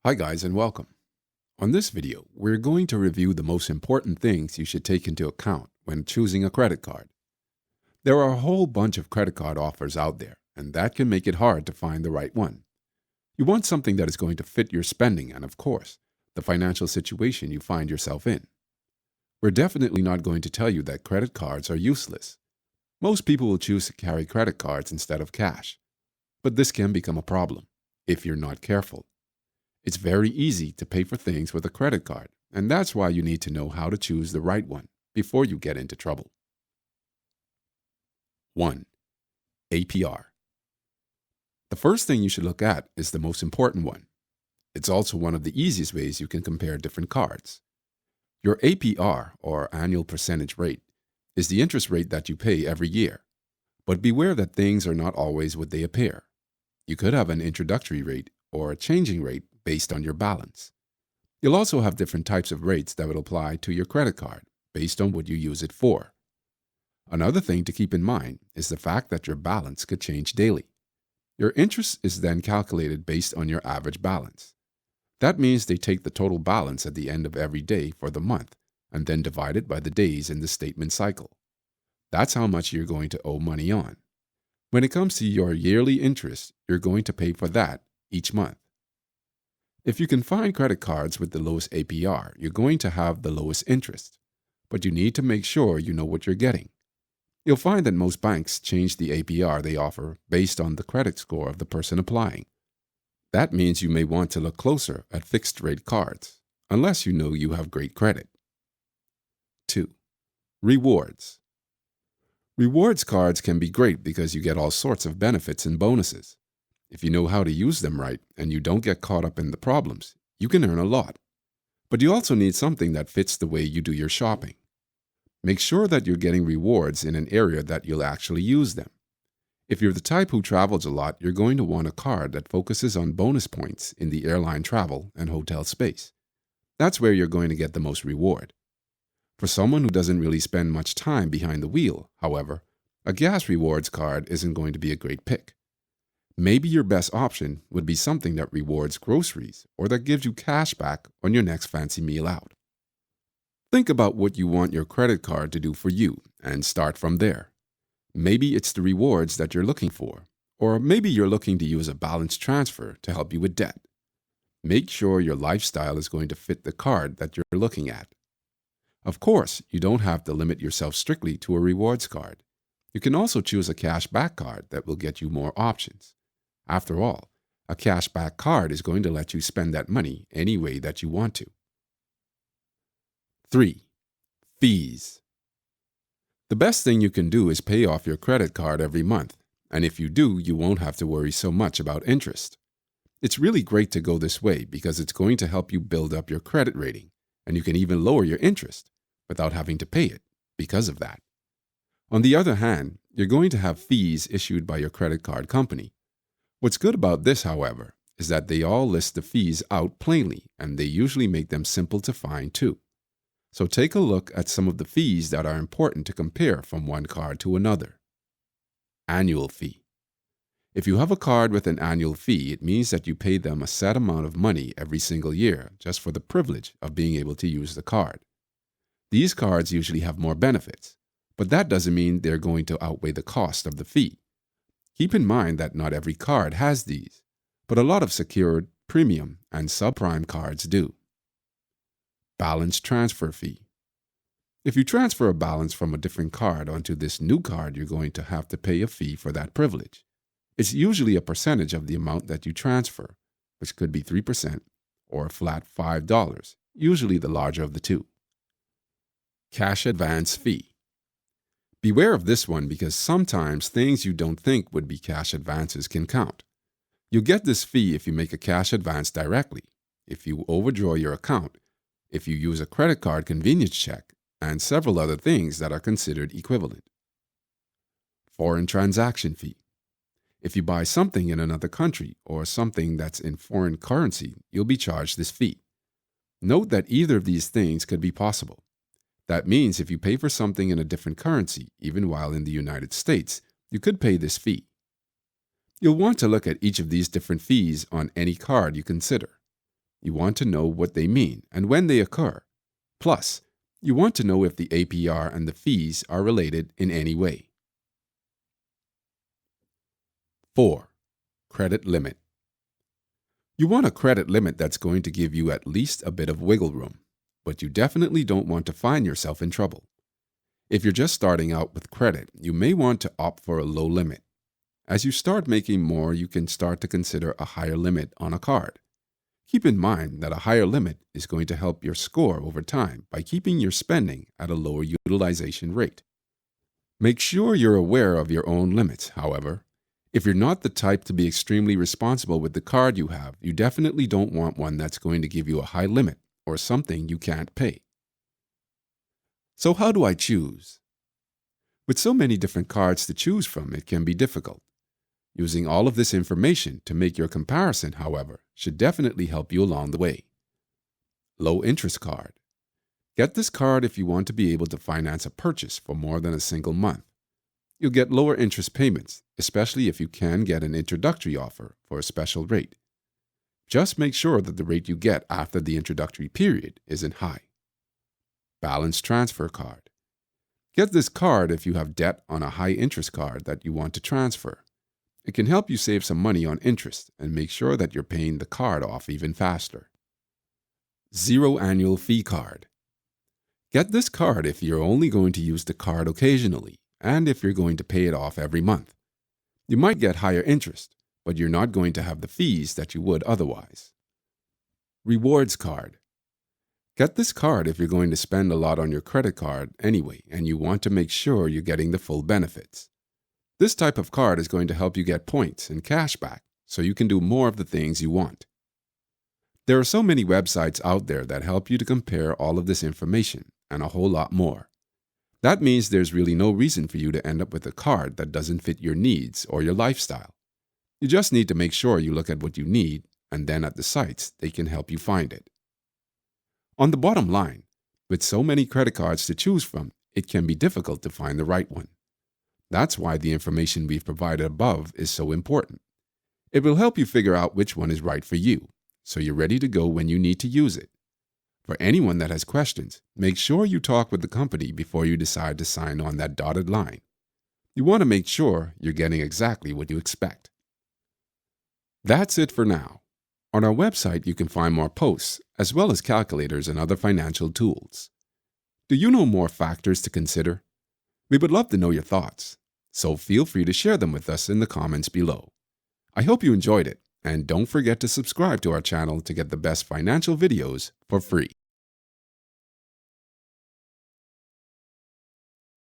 Hi guys and welcome. On this video, we're going to review the most important things you should take into account when choosing a credit card. There are a whole bunch of credit card offers out there, and that can make it hard to find the right one. You want something that is going to fit your spending and, of course, the financial situation you find yourself in. We're definitely not going to tell you that credit cards are useless. Most people will choose to carry credit cards instead of cash, but this can become a problem if you're not careful. It's very easy to pay for things with a credit card, and that's why you need to know how to choose the right one before you get into trouble. 1. APR. The first thing you should look at is the most important one. It's also one of the easiest ways you can compare different cards. Your APR, or annual percentage rate, is the interest rate that you pay every year. But beware that things are not always what they appear. You could have an introductory rate or a changing rate based on your balance. You'll also have different types of rates that will apply to your credit card based on what you use it for. Another thing to keep in mind is the fact that your balance could change daily. Your interest is then calculated based on your average balance. That means they take the total balance at the end of every day for the month and then divide it by the days in the statement cycle. That's how much you're going to owe money on. When it comes to your yearly interest, you're going to pay for that each month. If you can find credit cards with the lowest APR, you're going to have the lowest interest. But you need to make sure you know what you're getting. You'll find that most banks change the APR they offer based on the credit score of the person applying. That means you may want to look closer at fixed-rate cards, unless you know you have great credit. 2. Rewards. Rewards cards can be great because you get all sorts of benefits and bonuses. If you know how to use them right and you don't get caught up in the problems, you can earn a lot. But you also need something that fits the way you do your shopping. Make sure that you're getting rewards in an area that you'll actually use them. If you're the type who travels a lot, you're going to want a card that focuses on bonus points in the airline travel and hotel space. That's where you're going to get the most reward. For someone who doesn't really spend much time behind the wheel, however, a gas rewards card isn't going to be a great pick. Maybe your best option would be something that rewards groceries or that gives you cash back on your next fancy meal out. Think about what you want your credit card to do for you and start from there. Maybe it's the rewards that you're looking for, or maybe you're looking to use a balance transfer to help you with debt. Make sure your lifestyle is going to fit the card that you're looking at. Of course, you don't have to limit yourself strictly to a rewards card. You can also choose a cash back card that will get you more options. After all, a cash back card is going to let you spend that money any way that you want to. 3. Fees. The best thing you can do is pay off your credit card every month, and if you do, you won't have to worry so much about interest. It's really great to go this way because it's going to help you build up your credit rating, and you can even lower your interest without having to pay it because of that. On the other hand, you're going to have fees issued by your credit card company. What's good about this, however, is that they all list the fees out plainly, and they usually make them simple to find too. So take a look at some of the fees that are important to compare from one card to another. Annual fee. If you have a card with an annual fee, it means that you pay them a set amount of money every single year just for the privilege of being able to use the card. These cards usually have more benefits, but that doesn't mean they're going to outweigh the cost of the fee. Keep in mind that not every card has these, but a lot of secured, premium, and subprime cards do. Balance transfer fee. If you transfer a balance from a different card onto this new card, you're going to have to pay a fee for that privilege. It's usually a percentage of the amount that you transfer, which could be 3% or a flat $5, usually the larger of the two. Cash advance fee. Beware of this one because sometimes things you don't think would be cash advances can count. You get this fee if you make a cash advance directly, if you overdraw your account, if you use a credit card convenience check, and several other things that are considered equivalent. Foreign transaction fee. If you buy something in another country or something that's in foreign currency, you'll be charged this fee. Note that either of these things could be possible. That means if you pay for something in a different currency, even while in the United States, you could pay this fee. You'll want to look at each of these different fees on any card you consider. You want to know what they mean and when they occur. Plus, you want to know if the APR and the fees are related in any way. 4. Credit limit. You want a credit limit that's going to give you at least a bit of wiggle room, but you definitely don't want to find yourself in trouble. If you're just starting out with credit, you may want to opt for a low limit. As you start making more, you can start to consider a higher limit on a card. Keep in mind that a higher limit is going to help your score over time by keeping your spending at a lower utilization rate. Make sure you're aware of your own limits, however. If you're not the type to be extremely responsible with the card you have, you definitely don't want one that's going to give you a high limit or something you can't pay. So how do I choose? With so many different cards to choose from, it can be difficult. Using all of this information to make your comparison, however, should definitely help you along the way. Low interest card. Get this card if you want to be able to finance a purchase for more than a single month. You'll get lower interest payments, especially if you can get an introductory offer for a special rate. Just make sure that the rate you get after the introductory period isn't high. Balance transfer card. Get this card if you have debt on a high interest card that you want to transfer. It can help you save some money on interest and make sure that you're paying the card off even faster. Zero annual fee card. Get this card if you're only going to use the card occasionally and if you're going to pay it off every month. You might get higher interest, but you're not going to have the fees that you would otherwise. Rewards card. Get this card if you're going to spend a lot on your credit card anyway and you want to make sure you're getting the full benefits. This type of card is going to help you get points and cash back so you can do more of the things you want. There are so many websites out there that help you to compare all of this information and a whole lot more. That means there's really no reason for you to end up with a card that doesn't fit your needs or your lifestyle. You just need to make sure you look at what you need and then at the sites they can help you find it. On the bottom line, with so many credit cards to choose from, it can be difficult to find the right one. That's why the information we've provided above is so important. It will help you figure out which one is right for you, so you're ready to go when you need to use it. For anyone that has questions, make sure you talk with the company before you decide to sign on that dotted line. You want to make sure you're getting exactly what you expect. That's it for now. On our website, you can find more posts, as well as calculators and other financial tools. Do you know more factors to consider? We would love to know your thoughts, so feel free to share them with us in the comments below. I hope you enjoyed it, and don't forget to subscribe to our channel to get the best financial videos for free.